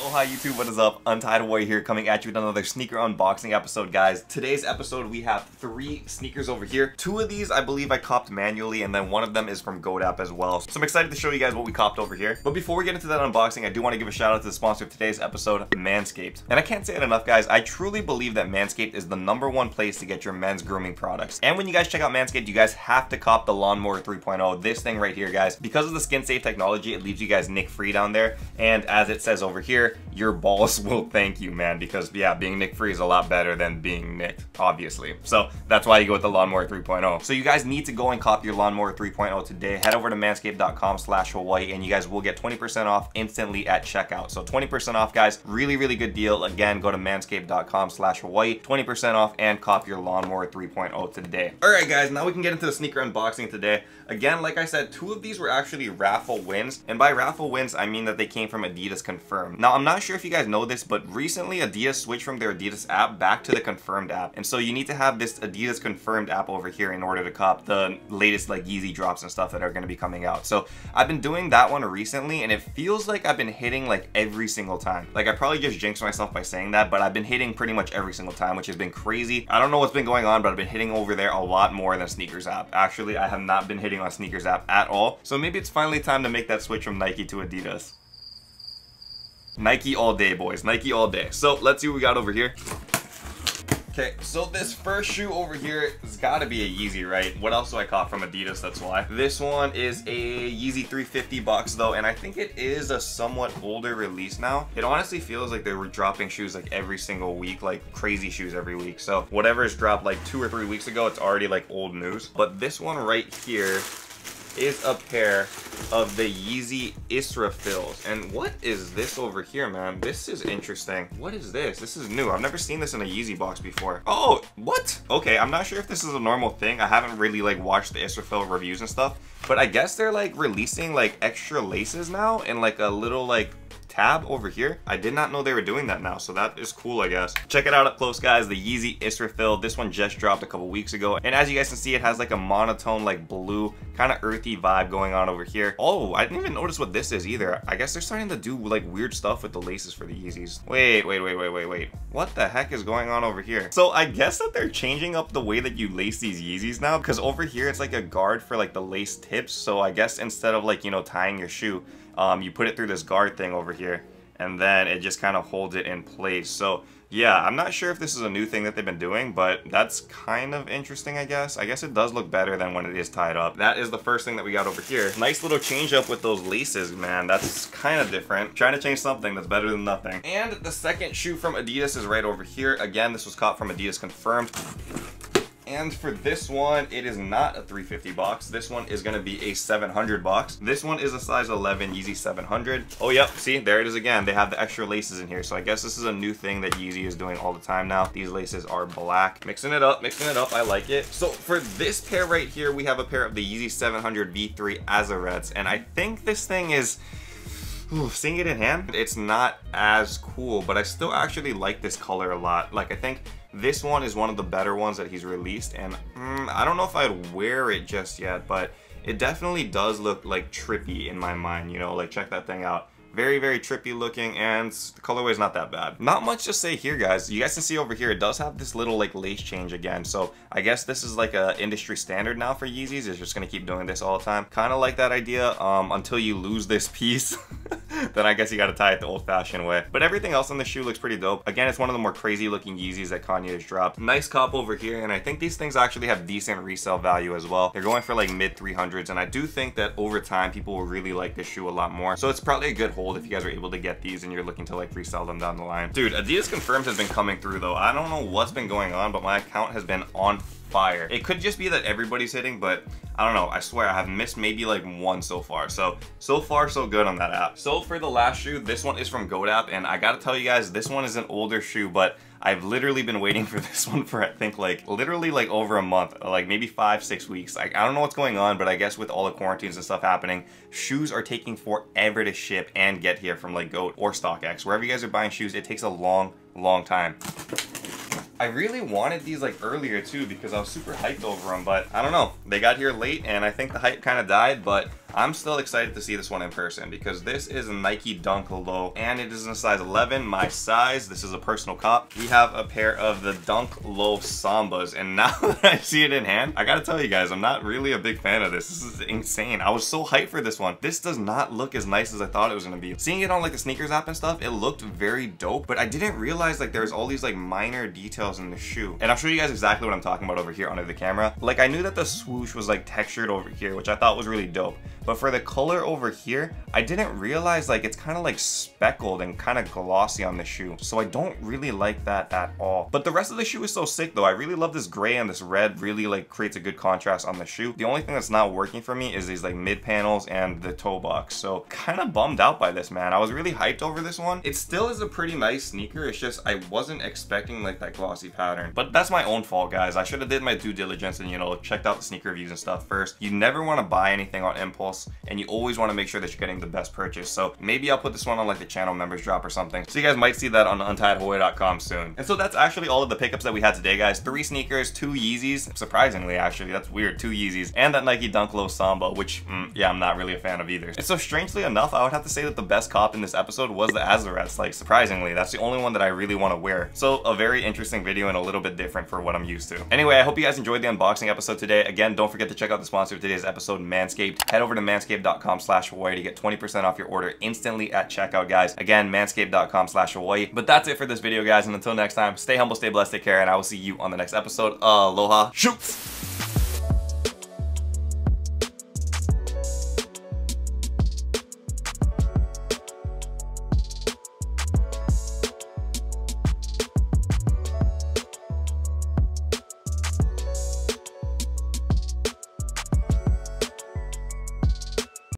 Oh hi YouTube, what is up? Untied Warrior here, coming at you with another sneaker unboxing episode, guys. Today's episode we have 3 sneakers over here. 2 of these I believe I copped manually, and then one of them is from GoDap as well. So I'm excited to show you guys what we copped over here. But before we get into that unboxing, I do want to give a shout out to the sponsor of today's episode, Manscaped. And I can't say it enough, guys, I truly believe that Manscaped is the #1 place to get your men's grooming products. And when you guys check out Manscaped, you guys have to cop the Lawnmower 3.0, this thing right here, guys. Because of the skin safe technology, it leaves you guys nick free down there. And as it says over here, your balls will thank you, man, because yeah, being nick free is a lot better than being nicked, obviously. So that's why you go with the Lawnmower 3.0. So you guys need to go and copy your Lawnmower 3.0 today. Head over to manscaped.com/Hawaii and you guys will get 20% off instantly at checkout. So 20% off, guys. Really, really good deal. Again, go to manscaped.com/Hawaii, 20% off, and cop your Lawnmower 3.0 today. All right, guys, now we can get into the sneaker unboxing today. Again, like I said, 2 of these were actually raffle wins. And by raffle wins, I mean that they came from Adidas Confirmed. Now, I'm not sure if you guys know this, but recently Adidas switched from their Adidas app back to the Confirmed app. And so you need to have this Adidas Confirmed app over here in order to cop the latest like Yeezy drops and stuff that are going to be coming out. So I've been doing that one recently, and it feels like I've been hitting like every single time. Like I probably just jinxed myself by saying that, but I've been hitting pretty much every single time, which has been crazy. I don't know what's been going on, but I've been hitting over there a lot more than Sneakers app. Actually, I have not been hitting on Sneakers app at all. So maybe it's finally time to make that switch from Nike to Adidas. Nike all day, boys. Nike all day. So let's see what we got over here. Okay, so this first shoe over here has got to be a Yeezy, right? What else do I cop from Adidas? That's why. This one is a Yeezy 350 box though, and I think it is a somewhat older release now. It honestly feels like they were dropping shoes like every single week, like crazy shoes every week. So whatever is dropped like 2 or 3 weeks ago, it's already like old news. But this one right here is a pair of the Yeezy Israfils. And what is this over here, man? This is interesting. What is this? This is new. I've never seen this in a Yeezy box before. Oh, what? Okay, I'm not sure if this is a normal thing. I haven't really like watched the Israfil reviews and stuff, but I guess they're like releasing like extra laces now and like a little like tab over here. I did not know they were doing that now, so that is cool, I guess. Check it out up close, guys. The Yeezy Israfil. This one just dropped a couple weeks ago, and as you guys can see, it has like a monotone like blue kind of earthy vibe going on over here. Oh, I didn't even notice what this is either. I guess they're starting to do like weird stuff with the laces for the Yeezys. Wait. What the heck is going on over here? So I guess that they're changing up the way that you lace these Yeezys now, because over here it's like a guard for like the lace tips. So I guess instead of like, you know, tying your shoe, you put it through this guard thing over here, and then it just kind of holds it in place. So yeah, I'm not sure if this is a new thing that they've been doing, but that's kind of interesting, I guess. I guess it does look better than when it is tied up. That is the first thing that we got over here. Nice little change up with those laces, man. That's kind of different. Trying to change something that's better than nothing. And the second shoe from Adidas is right over here. Again, this was caught from Adidas Confirmed. And for this one, it is not a 350 box. This one is going to be a 700 box. This one is a size 11 Yeezy 700. Oh, yep. See, there it is again. They have the extra laces in here. So I guess this is a new thing that Yeezy is doing all the time now. These laces are black. Mixing it up. I like it. So for this pair right here, we have a pair of the Yeezy 700 V3 Azarets. And I think this thing is... Ooh, seeing it in hand, it's not as cool, but I still actually like this color a lot. Like, I think this one is one of the better ones that he's released, and I don't know if I'd wear it just yet, but it definitely does look like trippy in my mind, you know, like check that thing out. Very, very trippy looking, and the colorway is not that bad. Not much to say here, guys. You guys can see over here, it does have this little like lace change again. So I guess this is like a industry standard now for Yeezys. It's just gonna keep doing this all the time. Kind of like that idea until you lose this piece. Then I guess you gotta tie it the old-fashioned way. But everything else on the shoe looks pretty dope. Again, it's one of the more crazy looking Yeezys that Kanye has dropped. Nice cop over here, and I think these things actually have decent resale value as well. They're going for like mid 300s, and I do think that over time people will really like this shoe a lot more. So it's probably a good hold if you guys are able to get these and you're looking to like resell them down the line. Dude, Adidas Confirmed has been coming through though. I don't know what's been going on, but my account has been on fire. It could just be that everybody's hitting, but I don't know. I swear I have missed maybe like 1 so far. So far so good on that app. So for the last shoe, this one is from GoDap, and I gotta tell you guys, this one is an older shoe, but I've literally been waiting for this one for I think like literally like over a month, like maybe 5-6 weeks. Like I don't know what's going on, but I guess with all the quarantines and stuff happening, shoes are taking forever to ship and get here from like GOAT or StockX. Wherever you guys are buying shoes, it takes a long time. I really wanted these like earlier too because I was super hyped over them, but I don't know. They got here late and I think the hype kind of died, but I'm still excited to see this one in person because this is a Nike Dunk Low and it is in a size 11, my size. This is a personal cop. We have a pair of the Dunk Low Sambas, and now that I see it in hand, I gotta tell you guys, I'm not really a big fan of this. This is insane. I was so hyped for this one. This does not look as nice as I thought it was gonna be. Seeing it on like the sneakers app and stuff, it looked very dope, but I didn't realize like there's all these like minor details in the shoe. And I'll show you guys exactly what I'm talking about over here under the camera. Like I knew that the swoosh was like textured over here, which I thought was really dope. But for the color over here, I didn't realize like it's kind of like speckled and kind of glossy on the shoe. So I don't really like that at all. But the rest of the shoe is so sick though. I really love this gray and this red really like creates a good contrast on the shoe. The only thing that's not working for me is these like mid panels and the toe box. So kind of bummed out by this, man. I was really hyped over this one. It still is a pretty nice sneaker. It's just I wasn't expecting like that glossy pattern. But that's my own fault, guys. I should have did my due diligence and, you know, checked out the sneaker reviews and stuff first. You never want to buy anything on impulse, and you always want to make sure that you're getting the best purchase. So maybe I'll put this one on like the channel members drop or something. So you guys might see that on untiedhawaii.com soon. And so that's actually all of the pickups that we had today, guys. 3 sneakers, 2 Yeezys. Surprisingly, actually, that's weird. 2 Yeezys and that Nike Dunk Low Samba, which yeah, I'm not really a fan of either. And so strangely enough, I would have to say that the best cop in this episode was the Azarets. Like surprisingly, that's the only one that I really want to wear. So a very interesting video and a little bit different for what I'm used to. Anyway, I hope you guys enjoyed the unboxing episode today. Again, don't forget to check out the sponsor of today's episode, Manscaped. Head over to manscaped.com/Hawaii to get 20% off your order instantly at checkout, guys. Again, manscaped.com/Hawaii. But that's it for this video, guys. And until next time, stay humble, stay blessed, take care, and I will see you on the next episode. Aloha. Shoot!